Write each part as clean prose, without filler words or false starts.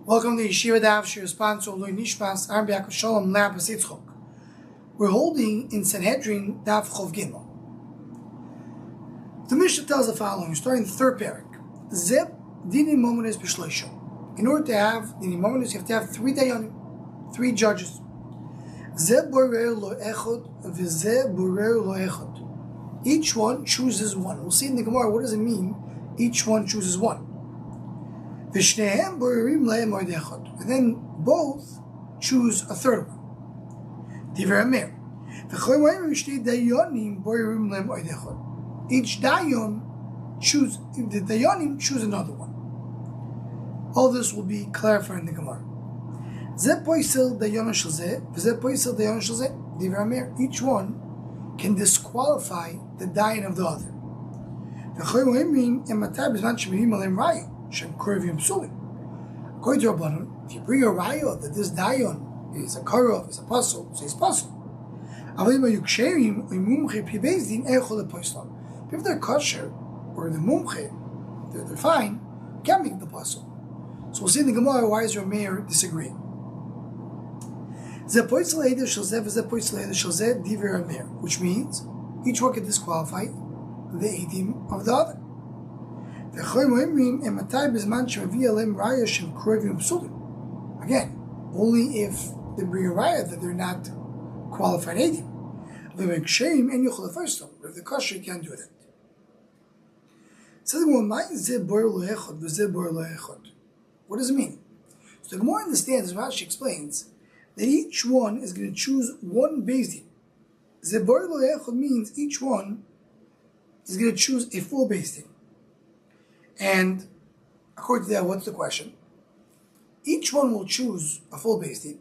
Welcome to Yeshiva Daf, your sponsor, Lui Nishmas, Arbiak Shalom, Lab Sitzchok. We're holding in Sanhedrin Daf Chov Gimel. The Mishnah tells the following, starting the third parak. Zeb Dini Momenes B'Shloisha. In order to have Dini Momenes, you have to have three dayanim, three judges. Zeb Borer Lo Echod, V'Zeb Borer Lo Echod. Each one chooses one. We'll see in the Gemara, what does it mean, each one chooses one. And then both choose a third one. Each dayan choose, the dayanim choose another one. All this will be clarified in the Gemara. Each one can disqualify the dayan of the other. According to Rabbanon, if you bring a raya that this dayan is a karov, is a puzzle, so it's puzzle. If they're kosher or the mumche, they're fine, you can't make the puzzle. So we'll see in the Gemara why is your mayor disagreeing. Which means each one can disqualify the edim of the other. Again, only if they bring a raya that they're not qualified edim. If the kosher, you can't do that. So what does it mean? So the Gemara understands, Rashi explains, that each one is going to choose one beis din. Zebor lo echod means each one is going to choose a full beis din. And according to that, what's the question? Each one will choose a full beis din,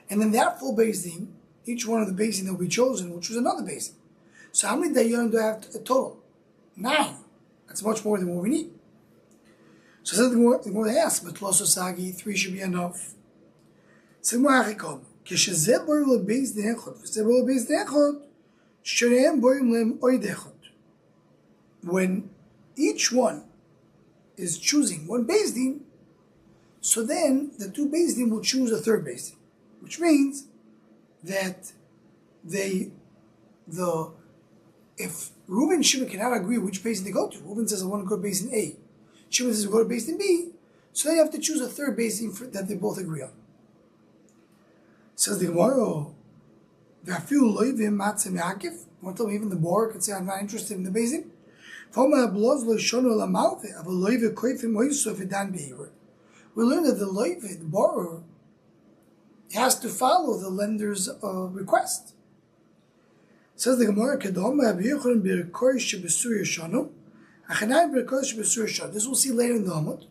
and then that full beis din, each one of the beis din that will be chosen will choose another beis din. So how many dayanim do I have total? 9. That's much more than what we need. So the Gemara asks, but Loso Sagi, 3 should be enough. So when each one is choosing one beis din, so then the two beis din will choose a third beis din, which means that if Reuben and Shimon cannot agree which beis din they go to, Reuben says I want to go to beis din A, Shimon says I go to beis din B, so they have to choose a third beis din that they both agree on. Says the Gemara, want to tell me even the borer could say I'm not interested in the beis din? We learned that the loive, the borrower, has to follow the lender's request. Says the Gemara, this we'll see later in the Amud,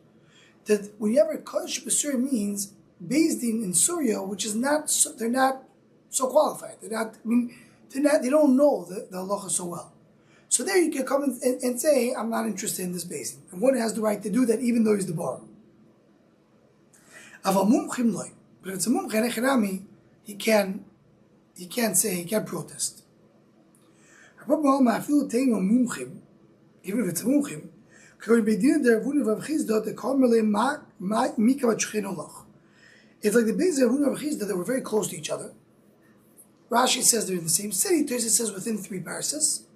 that whenever Kodesh B'Surya means beis din in Surya, which is not, they're not so qualified. They don't know the halacha so well. So there you can come and say, I'm not interested in this beis din. And one has the right to do that even though he's the borrower. But if it's a mumche, he can't say, he can't protest. Even if it's a mumchim, it's like the beis din of Chisda that were very close to each other. Rashi says they're in the same city, Tosfos says within 3 parses.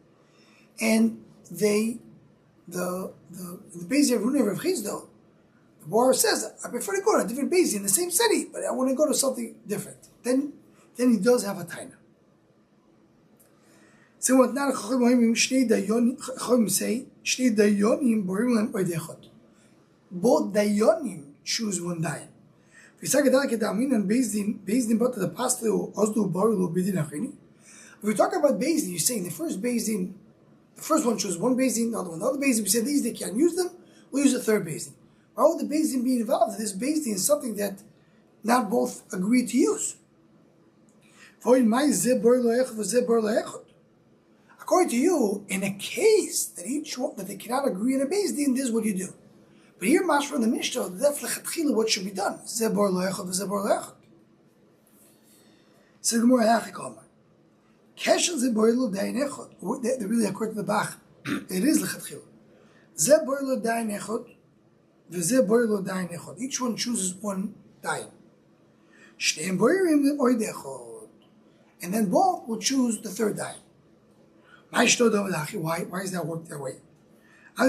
And the beis din of Rav Chisda, the borrower says, I prefer to go to a different beis din in the same city, but I want to go to something different. Then he does have a taina. So what now Chachamim say, Shnei dayanim borim lem oid echad. Both dayanim choose one dayan. If we talk about beis din, you're saying the first beis din, the first one chooses one beis din, the other one, the other beis din, we said these they can't use them, we'll use a third beis din. Why would the beis din be involved? This beis din is something that not both agree to use. According to you, in a case that each one that they cannot agree in a beis din, this is what you do. But here, Mash from the Mishnah, that's lechatchila what should be done. Zebor le'echad, zebor le'echad. So the Gemara hachikol. Keshen zebor lo dayan echad. Really, according to the Bach, it is lechatchila. Zebor lo dayan echad. Each one chooses one dayan. And then both will choose the third dayan. Why does that work that way? Each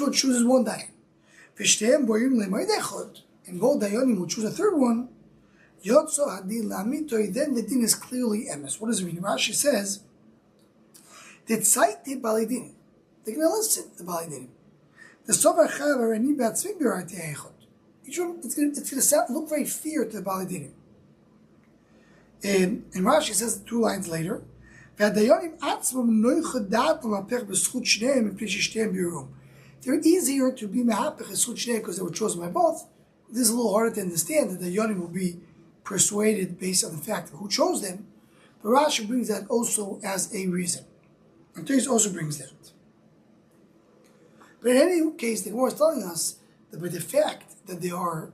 one chooses one dayan. And both dayanim will choose a third one. Then the din is clearly emes. What does it mean? Rashi says that Tzaiti Balidin. They're going to listen to Balidin. The Sovar Chavar and Nibat Svimbirat Echot. Each one, it's going to look very fair to the Balidin. And Rashi says 2 lines later, they're easier to be mehapech eschut shnei because they were chosen by both. This is a little harder to understand that the yonim will be persuaded based on the fact of who chose them. But Rashi brings that also as a reason. And Teish also brings that. But in any case, the Gemara is telling us that by the fact that they are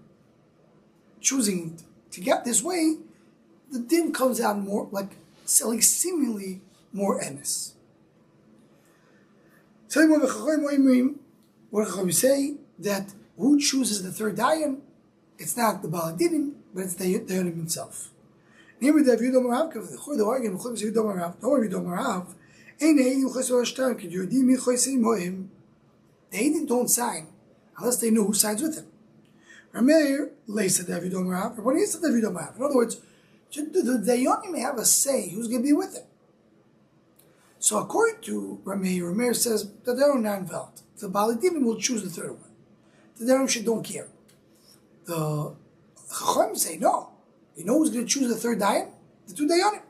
choosing to get this way, the din comes out more like seemingly more emes. So what we say that who chooses the third dayan, it's not the Baladinim, but it's the dayanim himself. They don't sign unless they know who signs with him. In other words, the dayanim may have a say who's going to be with him. So according to Rameir says that they are non-valid. The Baladinim will choose the third one. The dayanim don't care. The Chacham say no. You know who's going to choose the third dayan? The 2 dayanim.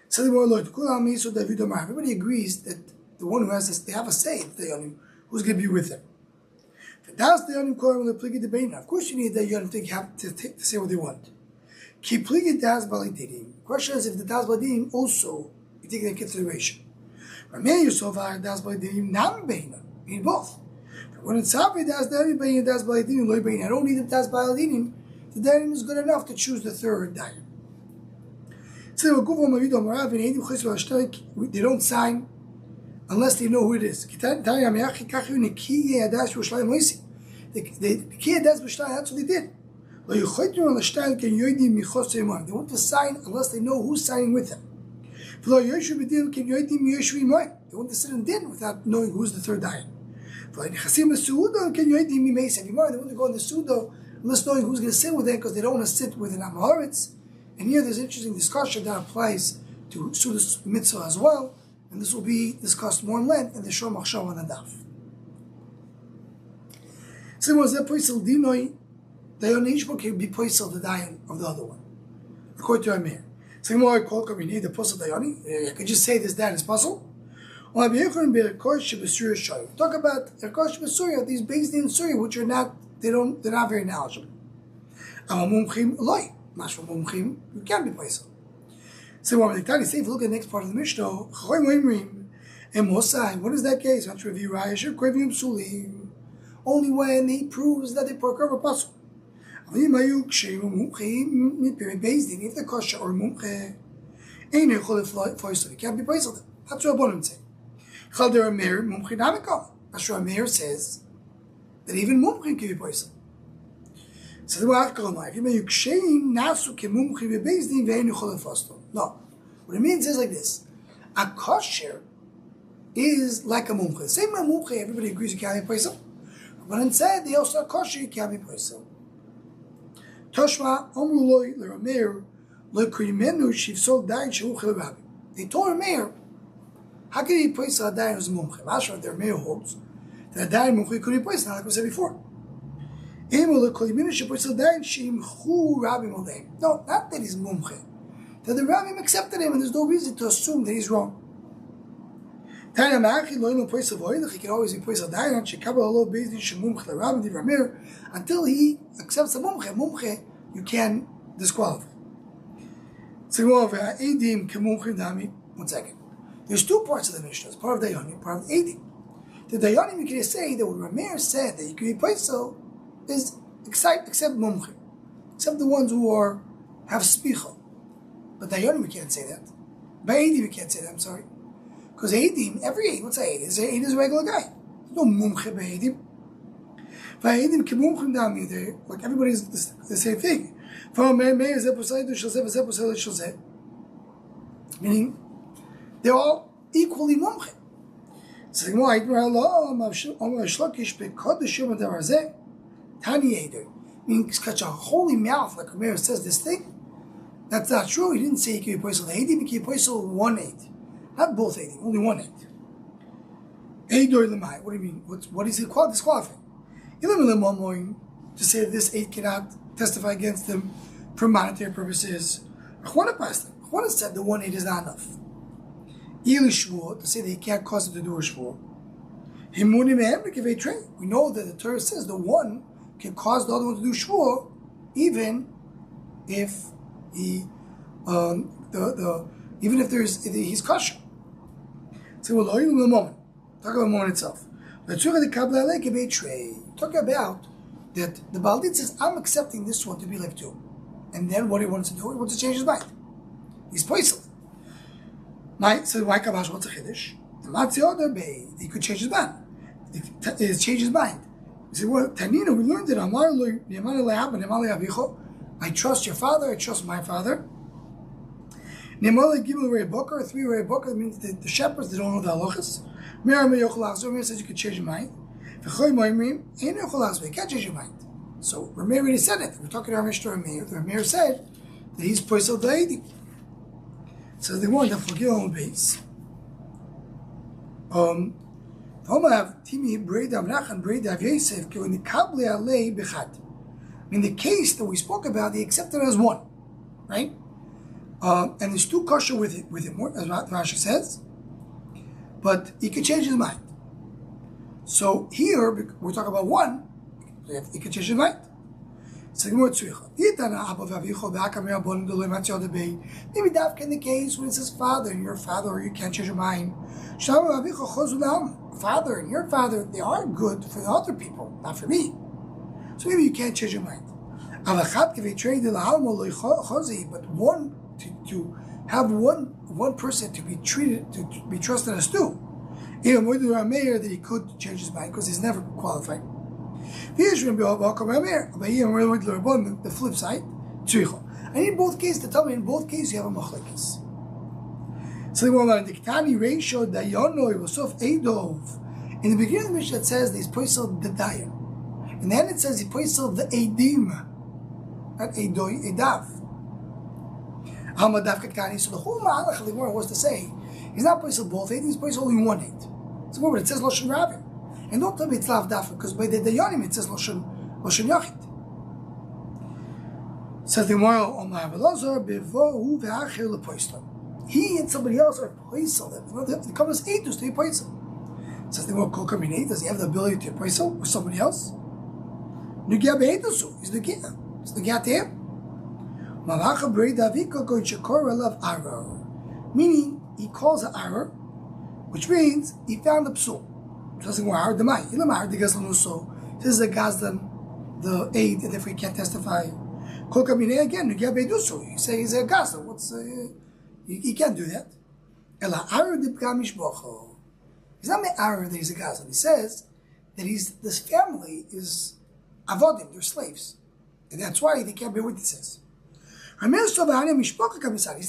So everybody agrees that the one who has this, they have a say, the dayanim, who's going to be with them. Of course, you need the dayanim to say what they want. The question is if the das baladim also you take into consideration. Meaning both. When it's happy das baladim, das baladim, I don't need the das baladim. The dayanim is good enough to choose the third dayan. So they don't sign unless they know who it is. The that's what they did. They want to sign unless they know who's signing with them. They want to sit in din without knowing who's the third dayan. They want to go in the sudo unless knowing who's going to sit with them because they don't want to sit with an Amaharitz. And here there's interesting discussion that applies to Sudas Mitzvah as well, and this will be discussed more in length in the Shor Machshav on the Daf. So was that Poisel Dinoi, each one can be Poisel the Dayan of the other one, according to Amir. So more call we need the Poisel Dayani. I could just say this Dayan is puzzle. Talk about Erkosh B'Surya, these based in Surya, which are not, they're not very knowledgeable. You can't be Poisel. So what if you look at the next part of the Mishnah, what is that case? Only when he proves that they procure a puzzle. If the kosher or mumche, you can't be Poisel. That's what Rabbanim say. Amir says that even mumche can be Poisel. So the no. What it means is like this. A kosher is like a mumche. Same way mumche, everybody agrees you can't be Poisel. But instead, they also are kosher, you can't be Poisel. Toshma, Omru loy, l'Rameir, lo krimenu, shivsol dayin, shemuche l'Rabbi. They told Rameir, how can he be Poisel a dayin who's a mumche? Mashra, the Rameir holds that a dayin mumche could be Poisel, like we said before. No, not that he's mumche. That the Rabbim accepted him and there's no reason to assume that he's wrong. He can always be Poisel dayan until he accepts the mumche. Mumche, you can disqualify. One second. There's 2 parts of the Mishnah. It's part of the Dayanim, part of the Eidim. The Dayanim, you can say that when Rameir said that you can be Poisel, is except mumche, except the ones who have spicha. But Dayanim we can't say that. By Eidim we can't say that, I'm sorry. Because Eidim, every Eid, what's Eid? Is a regular guy. There's no Mumche by Eidim. By Eidim, Kimumchim Dami, they're like everybody's the same thing. Meaning, they're all equally Mumche. So the Gemara, meaning he's got a holy mouth, like Rameir says this thing. That's not true. He didn't say he can be poisel Eidim, he can be poisel 1 8. Not both Eidim, only 1 8. Eidoy Lemai. What do you mean? What is he disqualifying? To say that this 8 cannot testify against them for monetary purposes. Chwana said the 1 8 is not enough. To say that he can't cause him to do a shvur. We know that the Torah says the one can cause the other one to do shvur, even if he, even if he's kosher. So we'll in a moment. Talk about the moment itself. Talk about that the Baldin says, I'm accepting this one to be left too. And then what he wants to do, he wants to change his mind. He's poisel. So why Kabash wants a Chiddush? The Matzi Oder Bey, he could change his mind. He change his mind. He said, well, Tanina, we learned it. I trust your father, I trust my father. Nemala Gimel Rei Boker, 3 Rei Boker, means the shepherds, they don't know the halachas. Meir says you can change your mind. You can't change your mind. So Rameir already said it. We're talking to Rameir Rameir. The Rameir said that he's poisel da'edi. So they want to forgive on base. Homa have Timi Breda Amrachan Breda of Yosef Kivin the Kabli Alei Bechad. In the case that we spoke about, he accepted it as one, right? And there's 2 kosher with him, as Rashi says. But he could change his mind. So here, we're talking about 1, he could change his mind. Maybe that's in the case when it says father and your father, or you can't change your mind. Father and your father, they are good for the other people, not for me. So maybe you can't change your mind. But to have one person to be treated, to be trusted as 2, even more than Rameir, that he could change his mind because he's never qualified. The flip side, I need both cases to tell me in both cases you have a machlekes. So in the beginning of the Mishnah it says that he's poisel the dayan. And then it says he poisel the edim, not edoy, edav. So the whole Ma'alach of the Gemara was to say, he's not poisel both edim, he's poisel only 1 8. So remember, it says Loshen Rabin. And don't tell me it's lav dafka, because by the dayanim it says Loshen Yachid. Says the Gemara, he and somebody else are poisel. They come as etus to be poisel. Says the Gemara, does he have the ability to poisel with somebody else? Nugia be'etusu. He's nugia. It's nugia to him. Meaning, he calls an aror, which means he found a psul. This is a gazdan, the aid, and if we can't testify. Again, you say he's a gazdan. He can't do that. He's not the aror that he's a gazdan. He says that this family is avodim, they're slaves. And that's why they can't be witnesses. He's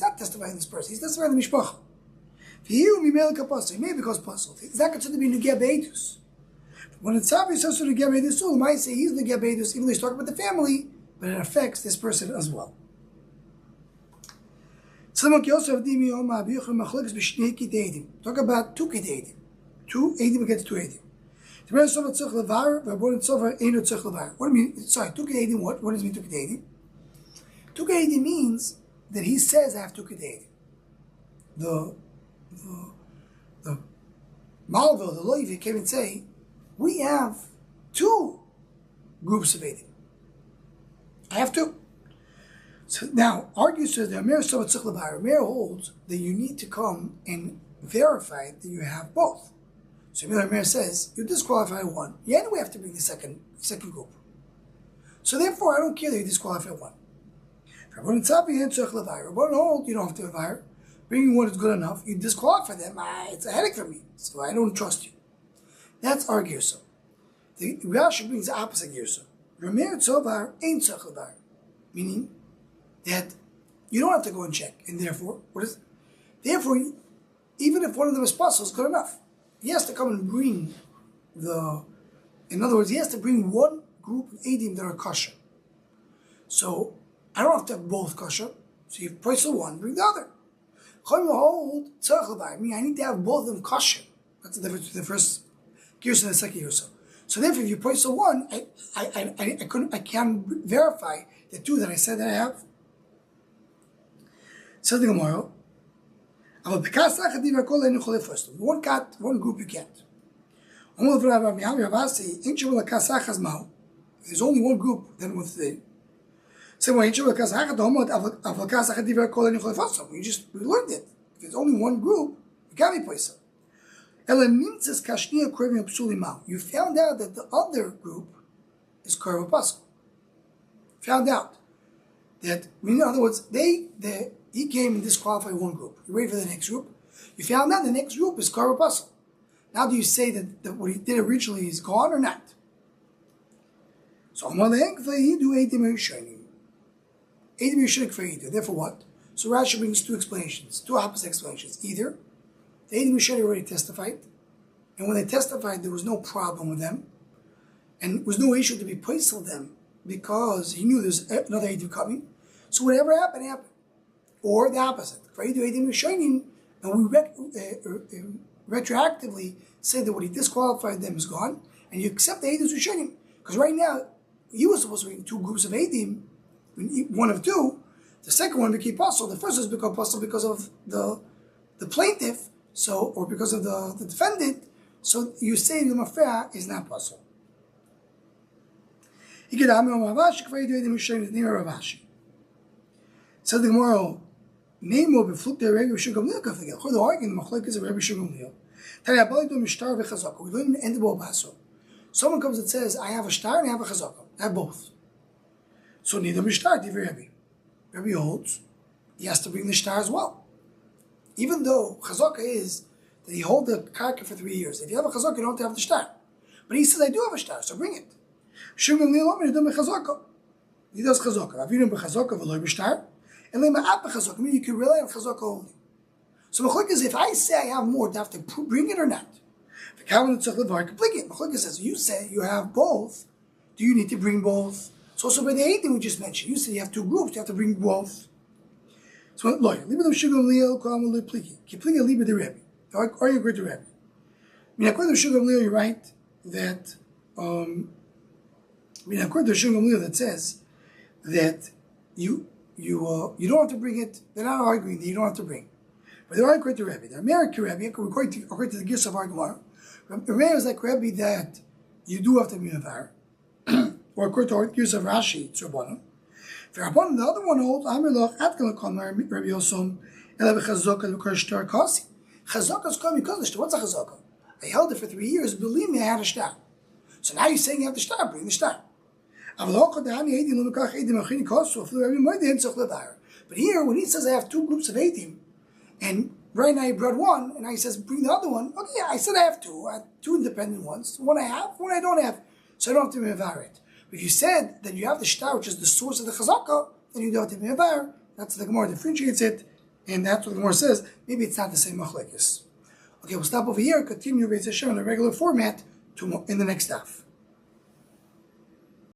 not testifying this person, he's testifying the mishpacha. He may because puzzled. It's not considered to be Nugia Beidus. When it's obvious also Nugia Beidus, you might say he's Nugia Beidus, even though he's talking about the family, but it affects this person as well. Talk about 2 Kedeidim. 2 Eidim against 2 Eidim. What do you mean? Sorry, 2 Kedeidim, what does it mean 2 Kedeidim? 2 Kedeidim means that he says I have 2 Kedeidim. The Malville, the Levi came and say, we have 2 groups of Eidim. I have 2. So now, argues to the Amir holds that you need to come and verify that you have both. So Amir says, you disqualify 1. Yeah, we have to bring the second group. So therefore, I don't care that you disqualify 1. Rabbanan hold, you don't have to avire. Bringing one is good enough. You disqualify them. It's a headache for me, so I don't trust you. That's our girsa. The Rashi brings the opposite girsa. Rameir tzovar ain't tzach levar, meaning that you don't have to go and check, and therefore, therefore, even if one of them is puzzle, is good enough. He has to come and bring in other words, he has to bring one group of edim that are kosher. So I don't have to have both kosher. So you price the one, bring the other. Hold tzach levar, meaning I need to have both of them kosher. That's the difference between the first girsa and the second girsa. So therefore, if you price the one, I can't verify the two that I said that I have. Says the Gemara, one cat, one group you can't. If there's only one group, then with the same way, we learned it. If there's only one group, you can't be placed. You found out that the other group is Korban Pasuk. Found out that, in other words, he came and disqualified one group. You wait for the next group. You found out the next group is Korban Pasuk. Now do you say that what he did originally is gone or not? So therefore what? So Rashi brings two explanations, two opposite explanations. Either the Eidim Rishayim already testified, and when they testified there was no problem with them, and there was no issue to be placed on them because he knew there's another Eidim coming. So whatever happened, happened. Or the opposite. For Eidim Rishayim, and we retroactively say that what he disqualified them is gone, and you accept the Eidim Rishayim. Because right now, you were supposed to be in two groups of Eidim, one of two. The second one became possible. The first has become possible because of the plaintiff, or because of the defendant. So you say the mafia is not possible. So the Gemara, name of Beflukte Rabbi Yeshiva Gamliel Kafigel. Who the argument the machlokes of Rabbi Yeshiva Gamliel? Tanya Bali do mishtar v'chazaka. We learn in the Baso. Someone comes and says, I have a shtar and I have a chazaka. I have both. So neither mishtar, divrei Rabbi. Rabbi holds, he has to bring the shtar as well. Even though chazaka is that he hold the karka for 3 years. If you have a chazaka, you don't have to have the shtar. But he says, I do have a shtar, so bring it. Shum Gamliel Omer Yidom b'chazaka. He does chazaka. Avidim b'chazaka v'loy b'shtar. And then ma'at b'chazaka, meaning you can rely on chazaka only. So machlok is if I say I have more, do I have to bring it or not? The Kavan tzach levar complicate. Machlok says you say you have both. Do you need to bring both? So also by the Eidim we just mentioned, you said you have two groups. You have to bring both. So lawyer, liber of Shugam Leel, Kol Amul Pliki. Kipliga liber the Rebbe. Are you agree to Rebbe? I mean, according to Shugam Leel, you're right that. According to Shugam Leel, that says that you don't have to bring it. They're not arguing that you don't have to bring. But they are according to Rebbe. They're American Rebbe, according to the gifts of our Gemara. Rebbe is like Rebbe that you do have to bring a var. Or according to our gifts of Rashi, it's Rabbanon. For Rabbanon, the other one holds, Amirloch, Atkal Kamar, Rebbe Yosum, Ela Bechazaka, Lukar Shtar Kasi. Chazaka's coming because of shtar. What's a chazaka? I held it for 3 years. Believe me, I had a shtar. So now you're saying you have the shtar, bring the shtar. But here, when he says I have two groups of Eidim, and right now he brought one, and now he says bring the other one. Okay, yeah, I said I have two. I have two independent ones. One I have, one I don't have. So I don't have to mevar it. But if you said that you have the shtar, which is the source of the chazaka, then you don't have to mevar. That's the Gemara differentiates it, and that's what the Gemara says. Maybe it's not the same machlekes. Okay, we'll stop over here. Continue Beis Hashem in a regular format in the next daf.